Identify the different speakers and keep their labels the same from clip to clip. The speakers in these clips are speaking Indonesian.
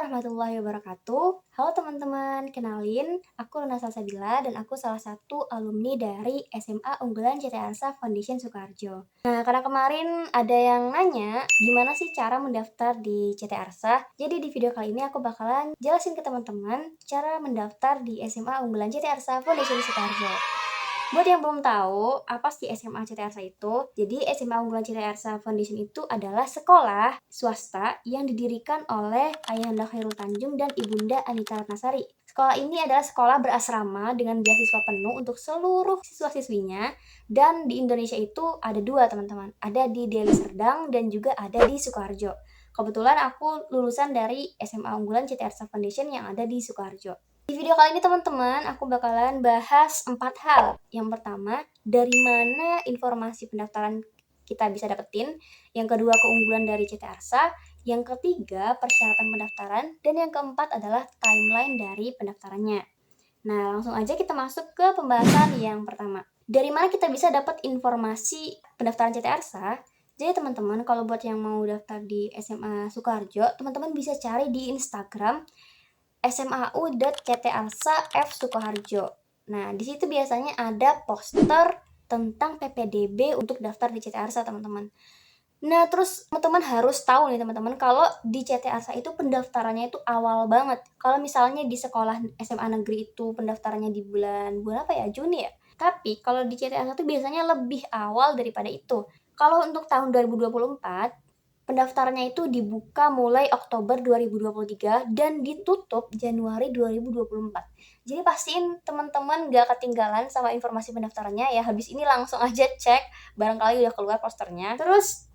Speaker 1: warahmatullahi wabarakatuh. Halo teman-teman, kenalin aku Luna Salsabila dan aku salah satu alumni dari SMA Unggulan CT Arsa Foundation Sukoharjo. Nah, karena kemarin ada yang nanya gimana sih cara mendaftar di CT Arsa. Jadi di video kali ini aku bakalan jelasin ke teman-teman cara mendaftar di SMA Unggulan CT Arsa Foundation Sukoharjo. Buat yang belum tahu, apa sih SMA CT Arsa itu? Jadi SMA Unggulan CT Arsa Foundation itu adalah sekolah swasta yang didirikan oleh Ayahanda Khairul Tanjung dan Ibunda Anika Ratnasari. Sekolah ini adalah sekolah berasrama dengan beasiswa penuh untuk seluruh siswa-siswinya, dan di Indonesia itu ada dua teman-teman, ada di Deli Serdang dan juga ada di Sukoharjo. Kebetulan aku lulusan dari SMA Unggulan CT Arsa Foundation yang ada di Sukoharjo. Di video kali ini teman-teman, aku bakalan bahas 4 hal. Yang pertama, dari mana informasi pendaftaran kita bisa dapetin. Yang kedua, keunggulan dari CT Arsa. Yang ketiga, persyaratan pendaftaran. Dan yang keempat adalah timeline dari pendaftarannya. Nah, langsung aja kita masuk ke pembahasan yang pertama. Dari mana kita bisa dapat informasi pendaftaran CT Arsa? Jadi teman-teman, kalau buat yang mau daftar di SMA Sukoharjo, teman-teman bisa cari di Instagram smau.ctarsa.f.sukoharjo. Nah, di situ biasanya ada poster tentang PPDB untuk daftar di CT Arsa, teman-teman. Nah, terus teman-teman harus tahu nih teman-teman, kalau di CT Arsa itu pendaftarannya itu awal banget. Kalau misalnya di sekolah SMA negeri itu pendaftarannya di bulan apa ya? Juni ya? Tapi kalau di CT Arsa itu biasanya lebih awal daripada itu. Kalau untuk tahun 2024, pendaftarannya itu dibuka mulai Oktober 2023 dan ditutup Januari 2024. Jadi pastiin teman-teman gak ketinggalan sama informasi pendaftarannya ya. Habis ini langsung aja cek, barangkali udah keluar posternya. Terus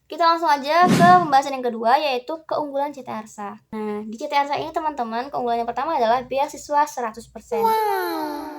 Speaker 1: kita langsung aja ke pembahasan yang kedua, yaitu keunggulan CT Arsa. Nah, di CT Arsa ini teman-teman, keunggulan yang pertama adalah beasiswa 100%.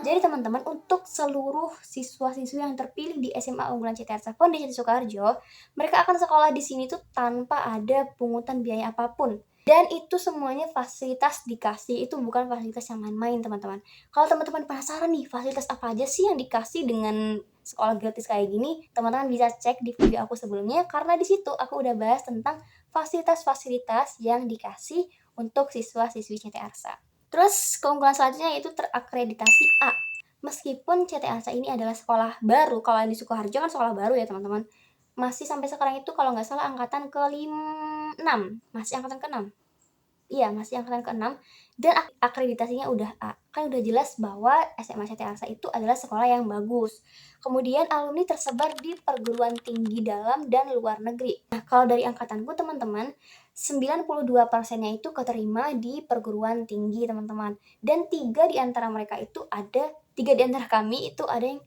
Speaker 1: Jadi teman-teman, untuk seluruh siswa-siswi yang terpilih di SMA Unggulan CT Arsa Foundation Sukoharjo, mereka akan sekolah di sini tuh tanpa ada pungutan biaya apapun. Dan itu semuanya fasilitas dikasih, itu bukan fasilitas yang main-main teman-teman. Kalau teman-teman penasaran nih, fasilitas apa aja sih yang dikasih dengan sekolah gratis kayak gini, teman-teman bisa cek di video aku sebelumnya, karena di situ aku udah bahas tentang fasilitas-fasilitas yang dikasih untuk siswa-siswi CT Arsa. Terus keunggulan selanjutnya yaitu terakreditasi A. Meskipun CT Arsa ini adalah sekolah baru, kalau yang di Sukoharjo kan sekolah baru ya teman-teman, masih sampai sekarang itu kalau nggak salah angkatan ke-6, masih angkatan ke-6. Iya, masih angkatan ke-6 dan akreditasinya udah A. Kan udah jelas bahwa SMA CT Arsa itu adalah sekolah yang bagus. Kemudian alumni tersebar di perguruan tinggi dalam dan luar negeri. Nah, kalau dari angkatanku teman-teman, 92%-nya itu keterima di perguruan tinggi teman-teman. Dan 3 di antara mereka itu ada, 3 di antara kami itu ada yang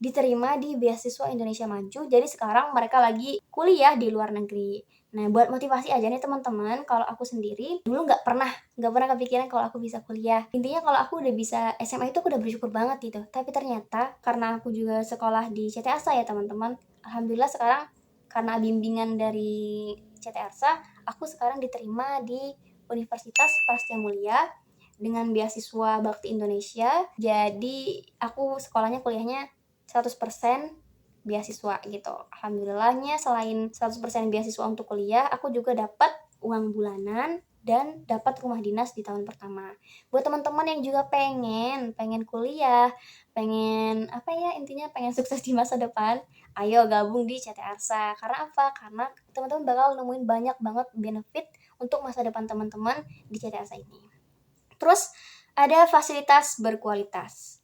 Speaker 1: diterima di beasiswa Indonesia Maju. Jadi sekarang mereka lagi kuliah di luar negeri. Nah, buat motivasi aja nih teman-teman, kalau aku sendiri dulu nggak pernah kepikiran kalau aku bisa kuliah. Intinya kalau aku udah bisa SMA itu aku udah bersyukur banget gitu. Tapi ternyata karena aku juga sekolah di CT Arsa ya teman-teman, alhamdulillah sekarang karena bimbingan dari CT Arsa, aku sekarang diterima di Universitas Prasetya Mulia dengan beasiswa Bakti Indonesia. Jadi aku sekolahnya kuliahnya 100% beasiswa gitu. Alhamdulillahnya selain 100% beasiswa untuk kuliah, aku juga dapat uang bulanan dan dapat rumah dinas di tahun pertama. Buat teman-teman yang juga pengen kuliah, pengen apa ya, intinya pengen sukses di masa depan, ayo gabung di CT Arsa. Karena apa? Karena teman-teman bakal nemuin banyak banget benefit untuk masa depan teman-teman di CT Arsa ini. Terus ada fasilitas berkualitas.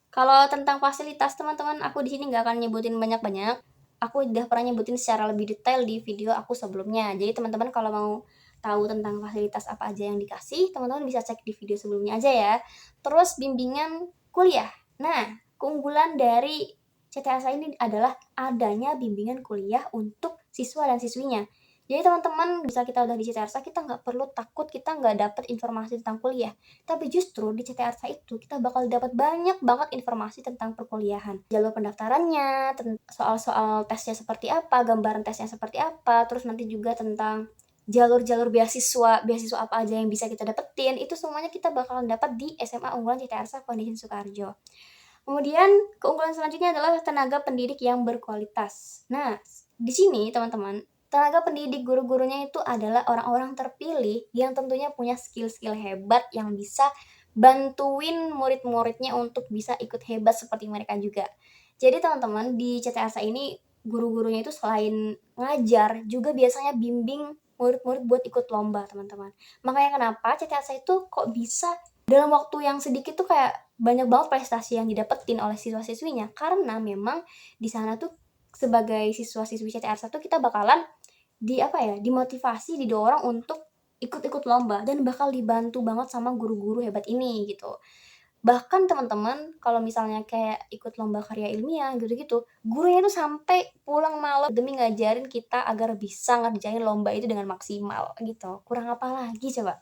Speaker 1: Kalau tentang fasilitas teman-teman, aku di sini nggak akan nyebutin banyak-banyak. Aku udah pernah nyebutin secara lebih detail di video aku sebelumnya. Jadi teman-teman kalau mau tahu tentang fasilitas apa aja yang dikasih, teman-teman bisa cek di video sebelumnya aja ya. Terus bimbingan kuliah. Nah, keunggulan dari CTASA ini adalah adanya bimbingan kuliah untuk siswa dan siswinya. Jadi teman-teman, bisa kita udah di CT Arsa, kita nggak perlu takut kita nggak dapet informasi tentang kuliah. Tapi justru di CT Arsa itu kita bakal dapat banyak banget informasi tentang perkuliahan. Jalur pendaftarannya, soal-soal tesnya seperti apa, gambaran tesnya seperti apa, terus nanti juga tentang jalur-jalur beasiswa apa aja yang bisa kita dapetin, itu semuanya kita bakalan dapat di SMA Unggulan CT Arsa Foundation Sukoharjo. Kemudian keunggulan selanjutnya adalah tenaga pendidik yang berkualitas. Nah, di sini teman-teman, Tenaga pendidik guru-gurunya itu adalah orang-orang terpilih yang tentunya punya skill-skill hebat yang bisa bantuin murid-muridnya untuk bisa ikut hebat seperti mereka juga. Jadi teman-teman di CTASA ini guru-gurunya itu selain ngajar juga biasanya bimbing murid-murid buat ikut lomba, teman-teman. Makanya kenapa CTASA itu kok bisa dalam waktu yang sedikit tuh kayak banyak banget prestasi yang didapetin oleh siswa-siswinya, karena memang di sana tuh sebagai siswa-siswi CTASA tuh kita bakalan dimotivasi, didorong untuk ikut-ikut lomba dan bakal dibantu banget sama guru-guru hebat ini gitu. Bahkan teman-teman kalau misalnya kayak ikut lomba karya ilmiah gitu-gitu, gurunya itu sampai pulang malam demi ngajarin kita agar bisa ngerjain lomba itu dengan maksimal gitu. Kurang apa lagi coba?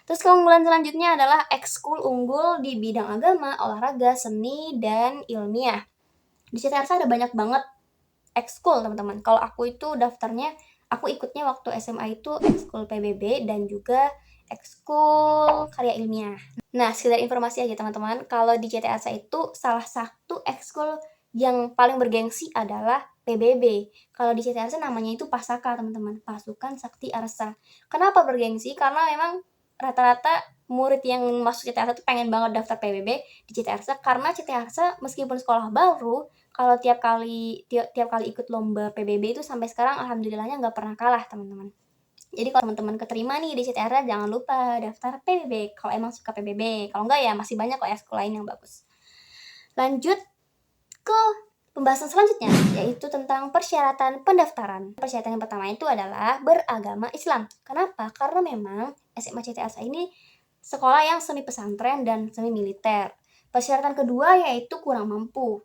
Speaker 1: Terus keunggulan selanjutnya adalah ekskul unggul di bidang agama, olahraga, seni, dan ilmiah. Di CTRSA ada banyak banget ekskul teman-teman. Kalau aku itu daftarnya, aku ikutnya waktu SMA itu ekskul PBB dan juga ekskul karya ilmiah. Nah, sekedar informasi aja teman-teman, kalau di CTASA itu salah satu ekskul yang paling bergengsi adalah PBB. Kalau di CTASA namanya itu Pasaka teman-teman, Pasukan Sakti Arsa. Kenapa bergengsi? Karena memang rata-rata murid yang masuk CTASA tuh pengen banget daftar PBB di CTASA karena CTASA meskipun sekolah baru, kalau tiap kali ikut lomba PBB itu sampai sekarang alhamdulillahnya nggak pernah kalah teman-teman. Jadi kalau teman-teman keterima nih di CTRA jangan lupa daftar PBB kalau emang suka PBB. Kalau enggak ya masih banyak kok ekskul lain yang bagus. Lanjut ke pembahasan selanjutnya yaitu tentang persyaratan pendaftaran. Persyaratan yang pertama itu adalah beragama Islam. Kenapa? Karena memang SMA CTRA ini sekolah yang semi pesantren dan semi militer. Persyaratan kedua yaitu kurang mampu.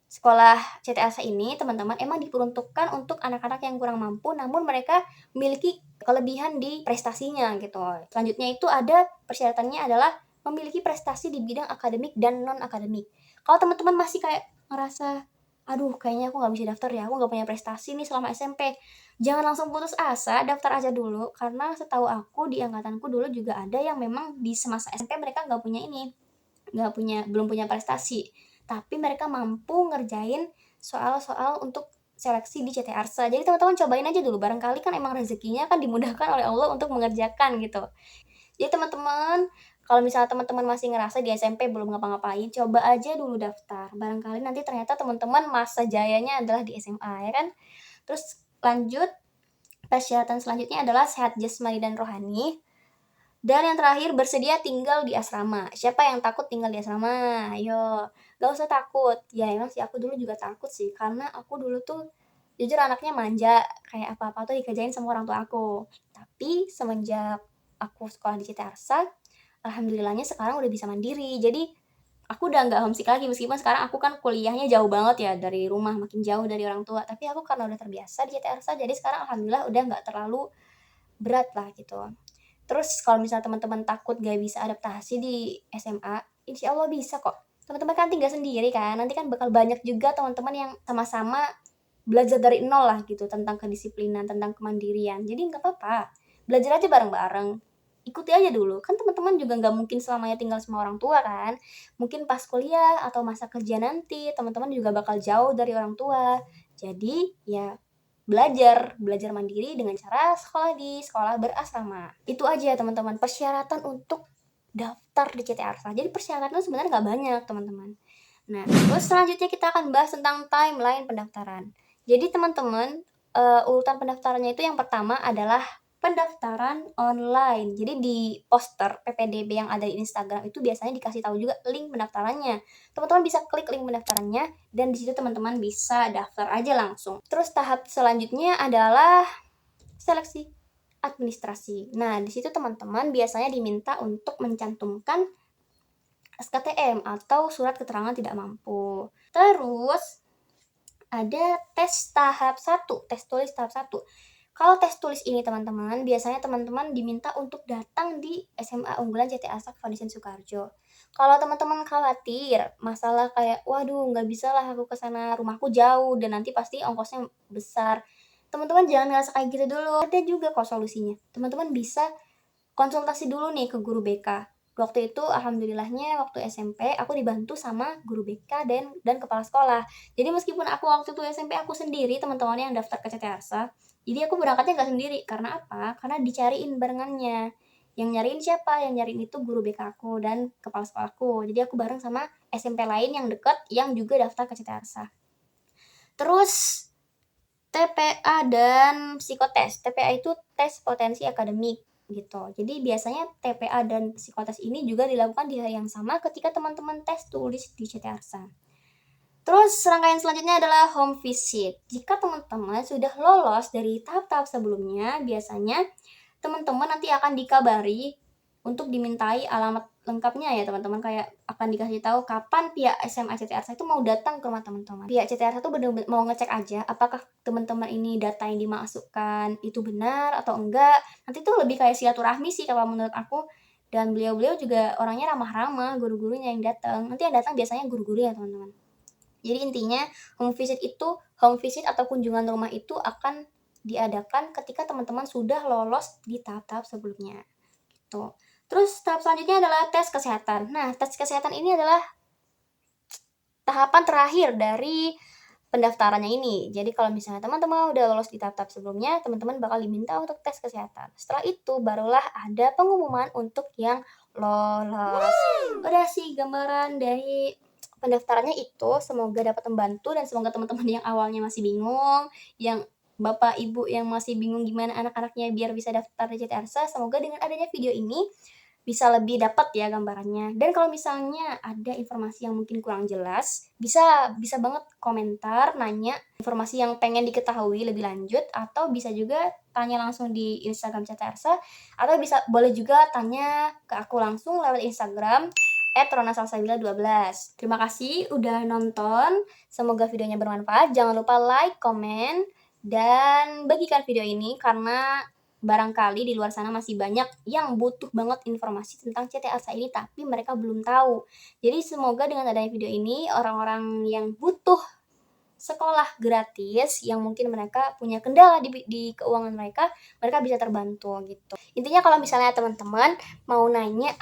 Speaker 1: Sekolah CTASA ini teman-teman emang diperuntukkan untuk anak-anak yang kurang mampu namun mereka memiliki kelebihan di prestasinya gitu. Selanjutnya itu ada persyaratannya adalah memiliki prestasi di bidang akademik dan non-akademik. Kalau teman-teman masih kayak ngerasa, aduh kayaknya aku nggak bisa daftar ya, aku nggak punya prestasi nih selama SMP. Jangan langsung putus asa, daftar aja dulu. Karena setahu aku di angkatanku dulu juga ada yang memang di semasa SMP mereka belum punya prestasi tapi mereka mampu ngerjain soal-soal untuk seleksi di CT Arsa. Jadi teman-teman cobain aja dulu, barangkali kan emang rezekinya kan dimudahkan oleh Allah untuk mengerjakan gitu. Jadi teman-teman, kalau misalnya teman-teman masih ngerasa di SMP belum ngapa-ngapain, coba aja dulu daftar. Barangkali nanti ternyata teman-teman masa jayanya adalah di SMA ya kan. Terus lanjut, persyaratan selanjutnya adalah sehat jasmani dan rohani. Dan yang terakhir, bersedia tinggal di asrama. Siapa yang takut tinggal di asrama? Ayo, gak usah takut. Ya emang sih aku dulu juga takut sih, karena aku dulu tuh jujur anaknya manja, kayak apa-apa tuh dikerjain sama orang tua aku. Tapi semenjak aku sekolah di Cita alhamdulillahnya sekarang udah bisa mandiri. Jadi aku udah nggak homesick lagi meskipun sekarang aku kan kuliahnya jauh banget ya dari rumah, makin jauh dari orang tua. Tapi aku karena udah terbiasa di Cita jadi sekarang alhamdulillah udah nggak terlalu berat lah gitu. Terus kalau misalnya teman-teman takut gak bisa adaptasi di SMA, insya Allah bisa kok. Teman-teman kan tinggal sendiri kan, nanti kan bakal banyak juga teman-teman yang sama-sama belajar dari nol lah gitu, tentang kedisiplinan, tentang kemandirian. Jadi nggak apa-apa, belajar aja bareng-bareng. Ikuti aja dulu, kan teman-teman juga nggak mungkin selamanya tinggal sama orang tua kan. Mungkin pas kuliah atau masa kerja nanti, teman-teman juga bakal jauh dari orang tua. Jadi ya belajar mandiri dengan cara sekolah di sekolah berasrama. Itu aja ya teman-teman, persyaratan untuk daftar di CT Arsa. Jadi persyaratan itu sebenarnya nggak banyak teman-teman. Nah, terus selanjutnya kita akan bahas tentang timeline pendaftaran. Jadi teman-teman, urutan pendaftarannya itu yang pertama adalah pendaftaran online. Jadi di poster PPDB yang ada di Instagram itu biasanya dikasih tahu juga link pendaftarannya. Teman-teman bisa klik link pendaftarannya dan di situ teman-teman bisa daftar aja langsung. Terus tahap selanjutnya adalah seleksi administrasi. Nah, di situ teman-teman biasanya diminta untuk mencantumkan SKTM atau surat keterangan tidak mampu. Terus ada tes tahap 1, tes tulis tahap 1. Kalau tes tulis ini teman-teman, biasanya teman-teman diminta untuk datang di SMA Unggulan CT Assak Foundation Sukoharjo. Kalau teman-teman khawatir masalah kayak, waduh nggak bisa lah aku ke sana, rumahku jauh dan nanti pasti ongkosnya besar. Teman-teman jangan ngerasa kayak gitu dulu. Ada juga kok solusinya. Teman-teman bisa konsultasi dulu nih ke guru BK. Waktu itu alhamdulillahnya waktu SMP aku dibantu sama guru BK dan kepala sekolah. Jadi meskipun aku waktu itu SMP aku sendiri teman-teman yang daftar ke CT Arsa, Jadi aku berangkatnya nggak sendiri, karena apa? Karena dicariin barengannya. Yang nyariin siapa? Yang nyariin itu guru BK aku dan kepala sekolahku. Jadi aku bareng sama SMP lain yang deket, yang juga daftar ke CT Arsa. Terus TPA dan psikotes. TPA itu tes potensi akademik gitu. Jadi biasanya TPA dan psikotes ini juga dilakukan di hari yang sama ketika teman-teman tes tulis di CT Arsa. Terus rangkaian selanjutnya adalah home visit. Jika teman-teman sudah lolos dari tahap-tahap sebelumnya, biasanya teman-teman nanti akan dikabari untuk dimintai alamat lengkapnya ya teman-teman, kayak akan dikasih tahu kapan pihak SMA CT Arsa itu mau datang ke rumah teman-teman. Pihak CT Arsa itu benar-benar mau ngecek aja apakah teman-teman ini data yang dimasukkan itu benar atau enggak. Nanti tuh lebih kayak silaturahmi sih kalau menurut aku. Dan beliau-beliau juga orangnya ramah-ramah, guru-gurunya yang datang. Nanti yang datang biasanya guru-guru ya teman-teman. Jadi intinya home visit atau kunjungan rumah itu akan diadakan ketika teman-teman sudah lolos di tahap-tahap sebelumnya, gitu. Terus tahap selanjutnya adalah tes kesehatan. Nah, tes kesehatan ini adalah tahapan terakhir dari pendaftarannya ini. Jadi kalau misalnya teman-teman udah lolos di tahap-tahap sebelumnya, teman-teman bakal diminta untuk tes kesehatan. Setelah itu barulah ada pengumuman untuk yang lolos. Udah sih gambaran dari pendaftarannya itu, semoga dapat membantu dan semoga teman-teman yang awalnya masih bingung, yang bapak ibu yang masih bingung gimana anak-anaknya biar bisa daftar di CT Arsa, semoga dengan adanya video ini bisa lebih dapat ya gambarannya. Dan kalau misalnya ada informasi yang mungkin kurang jelas, bisa bisa banget komentar, nanya informasi yang pengen diketahui lebih lanjut, atau bisa juga tanya langsung di Instagram CT Arsa, atau boleh juga tanya ke aku langsung lewat Instagram @ronasalsabila12. Terima kasih udah nonton, semoga videonya bermanfaat. Jangan lupa like, komen, dan bagikan video ini karena barangkali di luar sana masih banyak yang butuh banget informasi tentang CT Arsa ini tapi mereka belum tahu. Jadi semoga dengan adanya video ini orang-orang yang butuh sekolah gratis yang mungkin mereka punya kendala di keuangan mereka, mereka bisa terbantu gitu. Intinya kalau misalnya teman-teman mau nanya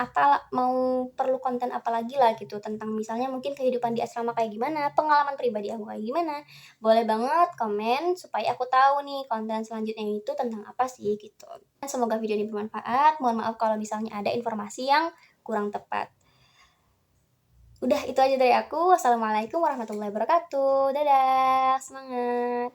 Speaker 1: mau perlu konten apa lagi lah gitu tentang misalnya mungkin kehidupan di asrama kayak gimana, pengalaman pribadi aku kayak gimana, boleh banget komen supaya aku tahu nih konten selanjutnya itu tentang apa sih gitu. Dan semoga video ini bermanfaat. Mohon maaf kalau misalnya ada informasi yang kurang tepat. Udah itu aja dari aku. Wassalamualaikum warahmatullahi wabarakatuh. Dadah, semangat.